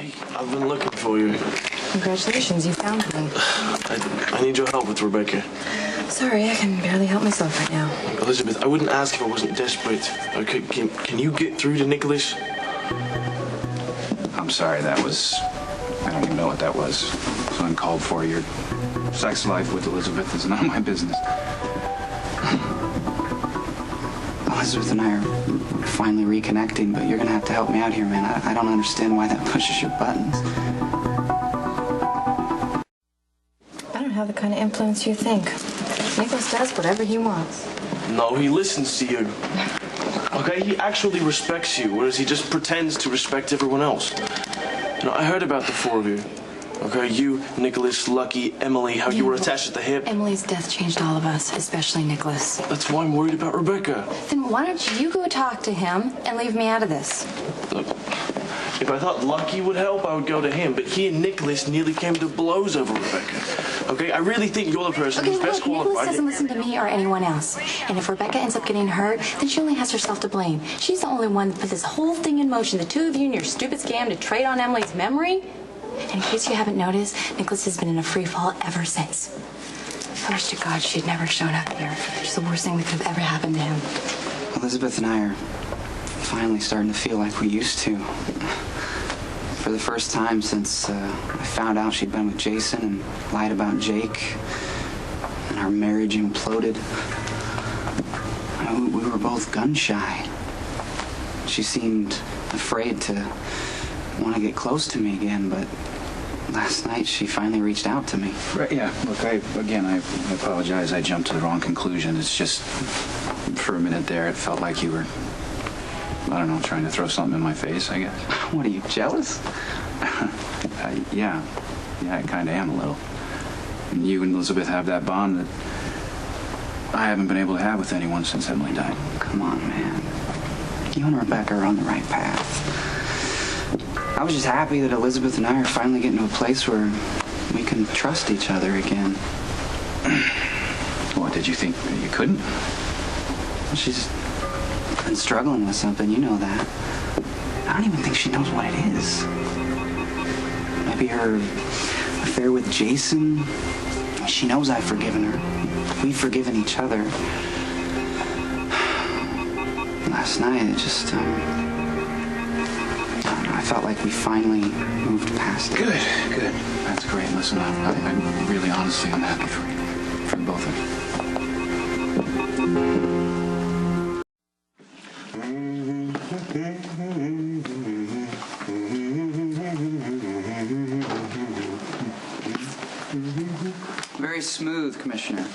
Hey, I've been looking for you. Congratulations, you found me. I need your help with Rebecca. Sorry, I can barely help myself right now. Elizabeth, I wouldn't ask if I wasn't desperate. Okay, can you get through to Nikolas? I'm sorry, that was... I don't even know what that was. It's uncalled for. Your sex life with Elizabeth is none of my business. Elizabeth and I are finally reconnecting, but you're gonna have to help me out here, man. I don't understand why that pushes your buttons. I don't have the kind of influence you think. Nikolas does whatever he wants. No, he listens to you. Okay, he actually respects you, whereas he just pretends to respect everyone else. You know, I heard about the four of you. Okay, you, Nikolas, Lucky, Emily, how you were attached at the hip. Emily's death changed all of us, especially Nikolas. That's why I'm worried about Rebecca. Then why don't you go talk to him and leave me out of this? Look, if I thought Lucky would help, I would go to him. But he and Nikolas nearly came to blows over Rebecca. Okay, I really think you're the person who's best qualified. Nikolas doesn't listen to me or anyone else. And if Rebecca ends up getting hurt, then she only has herself to blame. She's the only one that put this whole thing in motion. The two of you and your stupid scam to trade on Emily's memory. And in case you haven't noticed, Nikolas has been in a free fall ever since. I wish to God she'd never shown up here. She's the worst thing that could have ever happened to him. Elizabeth and I are finally starting to feel like we used to. For the first time since I found out she'd been with Jason and lied about Jake, and our marriage imploded. We were both gun-shy. She seemed afraid to want to get close to me again, but last night she finally reached out to me. Right, yeah. Look, I apologize. I jumped to the wrong conclusion. It's just, for a minute there, it felt like you were, I don't know, trying to throw something in my face, I guess. What, are you jealous? Yeah, I kind of am a little. And you and Elizabeth have that bond that I haven't been able to have with anyone since Emily died. Come on, man. You and Rebecca are on the right path. I was just happy that Elizabeth and I are finally getting to a place where we can trust each other again. What, did you think you couldn't? She's been struggling with something, you know that. I don't even think she knows what it is. Maybe her affair with Jason. She knows I've forgiven her. We've forgiven each other. Last night, it just, I felt like we finally moved past it. Good. That's great. Listen, I'm really, honestly, I'm happy for you. For both of you. Very smooth, Commissioner.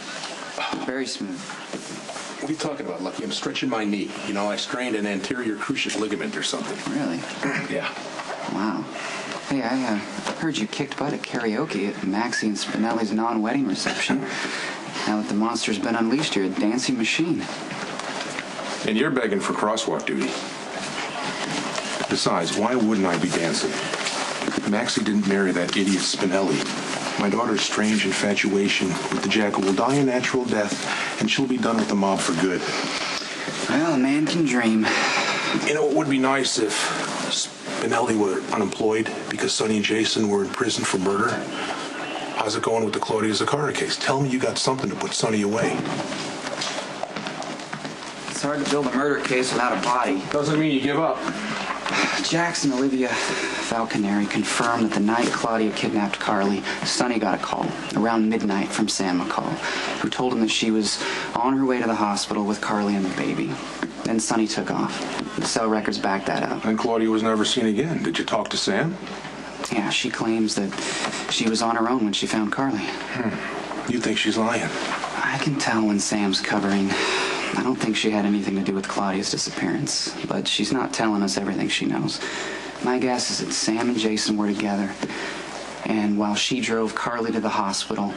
Very smooth. What are you talking about, Lucky? I'm stretching my knee. You know, I strained an anterior cruciate ligament or something. Really? Yeah. Wow. Hey, I heard you kicked butt at karaoke at Maxie and Spinelli's non-wedding reception. Now that the monster's been unleashed, you're a dancing machine. And you're begging for crosswalk duty. Besides, why wouldn't I be dancing? Maxie didn't marry that idiot Spinelli. My daughter's strange infatuation with the jackal will die a natural death, and she'll be done with the mob for good. Well, a man can dream. You know, it would be nice if Spinelli were unemployed because Sonny and Jason were in prison for murder. How's it going with the Claudia Zakara case? Tell me you got something to put Sonny away. It's hard to build a murder case without a body. Doesn't mean you give up. Jax and Olivia Falconeri confirmed that the night Claudia kidnapped Carly, Sonny got a call around midnight from Sam McCall, who told him that she was on her way to the hospital with Carly and the baby. Then Sonny took off. The cell records backed that up. And Claudia was never seen again. Did you talk to Sam? Yeah, she claims that she was on her own when she found Carly. You think she's lying? I can tell when Sam's covering. I don't think she had anything to do with Claudia's disappearance, but she's not telling us everything she knows. My guess is that Sam and Jason were together, and while she drove Carly to the hospital,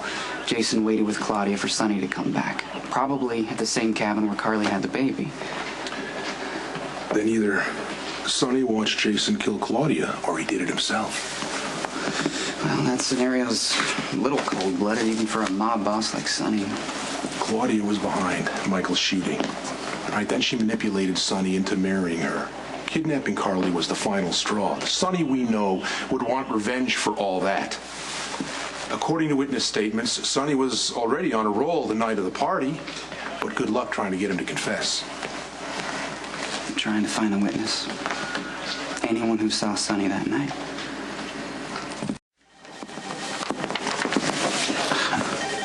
Jason waited with Claudia for Sonny to come back, probably at the same cabin where Carly had the baby. Then either Sonny watched Jason kill Claudia, or he did it himself. Well, that scenario's a little cold-blooded, even for a mob boss like Sonny. Claudia was behind Michael's shooting. All right, then she manipulated Sonny into marrying her, Kidnapping Carly was the final straw. Sonny, we know, would want revenge for all that. According to witness statements, Sonny was already on a roll the night of the party, but good luck trying to get him to confess. I'm trying to find a witness. Anyone who saw Sonny that night.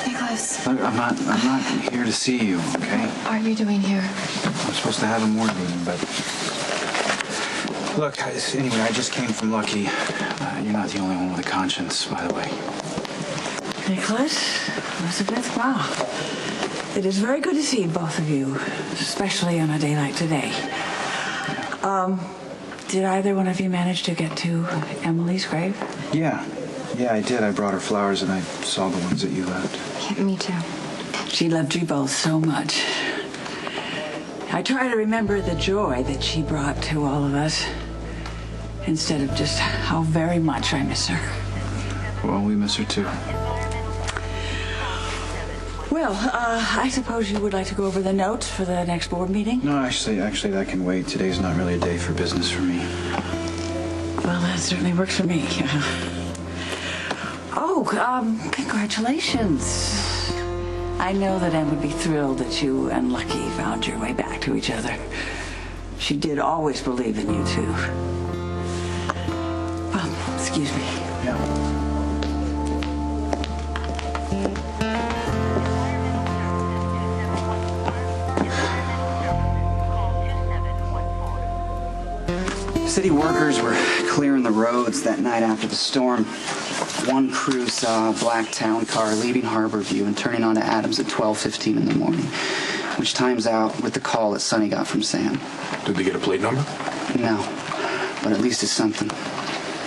Nikolas. Look, I'm not here to see you, okay? What are you doing here? I'm supposed to have a morning meeting, but... Look, anyway, I just came from Lucky. You're not the only one with a conscience, by the way. Nikolas, Elizabeth, wow. It is very good to see both of you, especially on a day like today. Did either one of you manage to get to Emily's grave? Yeah, I did. I brought her flowers and I saw the ones that you left. Yeah, me too. She loved you both so much. I try to remember the joy that she brought to all of us, instead of just how very much I miss her. Well, we miss her too. Well, I suppose you would like to go over the notes for the next board meeting? No, actually, that can wait. Today's not really a day for business for me. Well, that certainly works for me. Congratulations. I know that Em would be thrilled that you and Lucky found your way back to each other. She did always believe in you, too. Well, excuse me. Yeah. City workers were clearing the roads that night after the storm. One crew saw a black town car leaving Harborview and turning onto Adams at 12:15 in the morning, which times out with the call that Sonny got from Sam. Did they get a plate number? No, but at least it's something.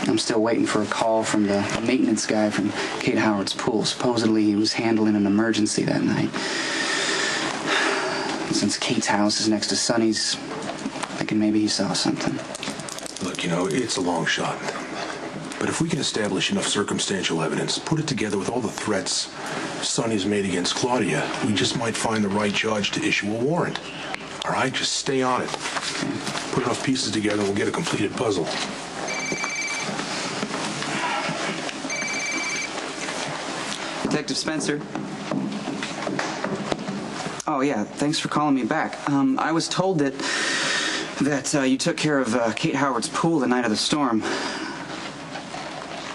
I'm still waiting for a call from the maintenance guy from Kate Howard's pool. Supposedly he was handling an emergency that night. Since Kate's house is next to Sonny's, thinking maybe he saw something. Look, it's a long shot. But if we can establish enough circumstantial evidence, put it together with all the threats Sonny's made against Claudia, we just might find the right judge to issue a warrant. All right? Just stay on it. Put enough pieces together and we'll get a completed puzzle. Detective Spencer. Oh, yeah, thanks for calling me back. I was told that you took care of Kate Howard's pool the night of the storm.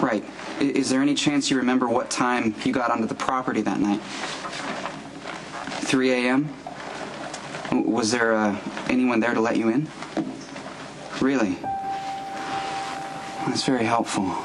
Right. Is there any chance you remember what time you got onto the property that night? 3 a.m.? Was there anyone there to let you in? Really? That's very helpful.